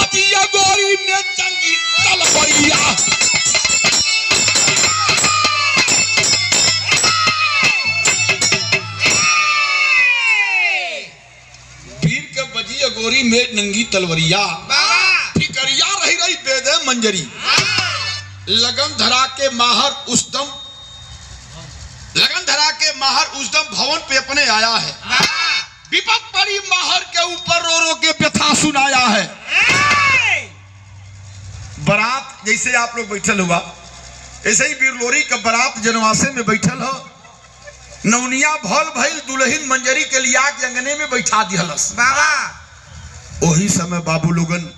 बजिया गोरी में जंगी तलवरिया। वीर के बजिया गोरी में नंगी तलवरिया, फिकरिया रही रही बेदे मंजरी। लगन धरा के माहर उस्तम, लगन धरा के माहर उस्तम भवन पे अपने आया है। विपद पड़ी माहर के ऊपर रो रो के व्यथा सुनाया है। बारात जैसे आप लोग बैठल हुआ, ऐसे ही वीर लोरी का बारात जनवासे में बैठल हो। नवनिया भल भइल दुल्हन मंजरी के लिया के अंगने में बैठा दिहलस। वही समय बाबू लोगन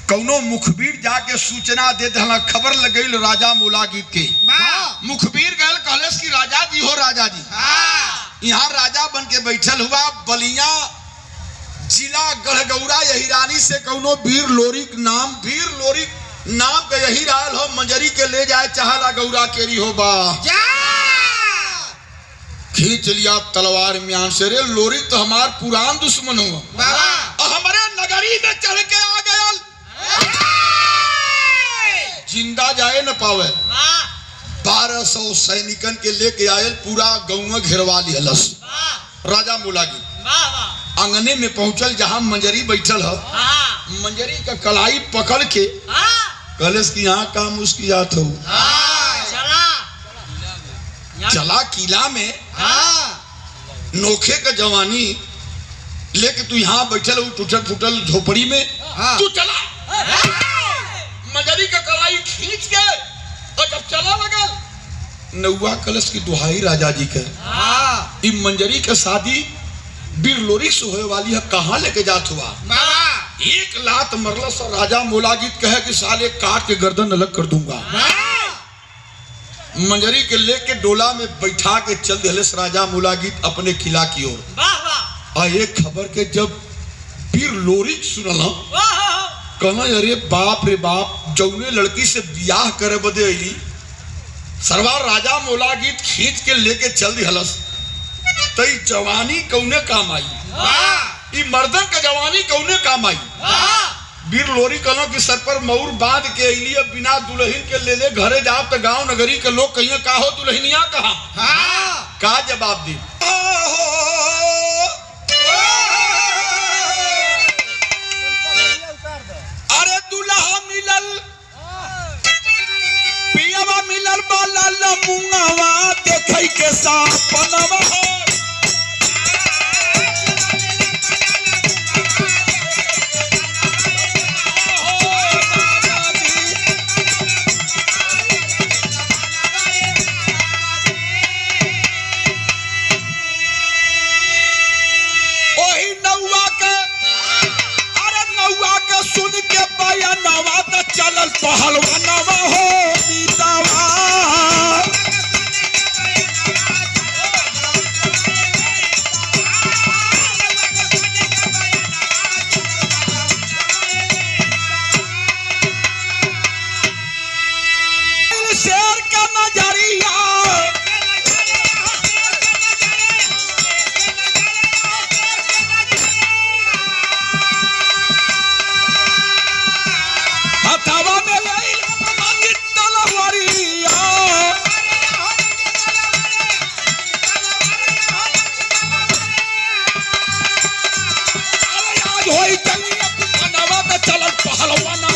कौनो मुखबिर जाके सूचना दे दहला, खबर लगल राजा मोलागित के। मुखबिर गल कहलस कि राजा जी हो, राजा जी यहाँ राजा बन के बैठल हुआ बलिया जिला गढ़गौरा यही रानी से कौनो वीर लोरी नाम के यही राल हो, मंजरी के ले जाए चाहला गौरा केरी हो बा। खींच लिया तलवार म्यान से, रे लोरी तो हमार पुरान दुश्मन हुआ, हमारे नगरी में चढ़ के आ गया, जिंदा जाए न पावे। 1200 सैनिकन के लेके आयल, पूरा गाँव घेरवा लिहलस। राजा मोलागित आंगने में पहुंचल जहां मंजरी बैठल हो। मंजरी का कलाई पकड़ के कलश की यहाँ काम उसकी जात हो। चला किला में नोखे का जवानी लेके तू यहाँ बैठल हो टूटल फूटल झोपड़ी में, तू चला। मंजरी का कलाई खींच के और जब चला लगल, नौवा कलश की दुहाई राजा जी के, मंजरी का शादी वीर लोरी से होए वाली है, कहाँ लेके जात हुआ। एक लात मरलस और राजा मोलागित कहे कि साले काट के गर्दन अलग कर दूंगा। मंजरी के लेके डोला में बैठा के चल दिलस राजा मोलागित अपने किला की ओर। और एक खबर के जब वीर लोरी सुनल, कहना अरे बाप रे बाप, जौने लड़की से ब्याह करे बदे अली सरवार राजा मोलागित खींच के लेके चल दिहलस, तई जवानी कौने काम आई, मर्दन का जवानी कौने काम आई। वीर लोरी कहना कि सर पर मऊर बांध के अली, बिना दुल्हन के ले ले घरे जाओ तो गांव नगरी के लोग कहिए का हो दुल्हनिया कहा, का जवाब दी। अरे दुल्हा मिलल पियावा मिलल बाला लमुंगावा, देखै के सापनवा हो। सुन के बयानवा तो चलल पहलवानवा हो बीतावा। शेर का नजरिया हथवा में ले मंगी तलवारिया, अरे आज होई जंगी बनवा में चलल पहलवान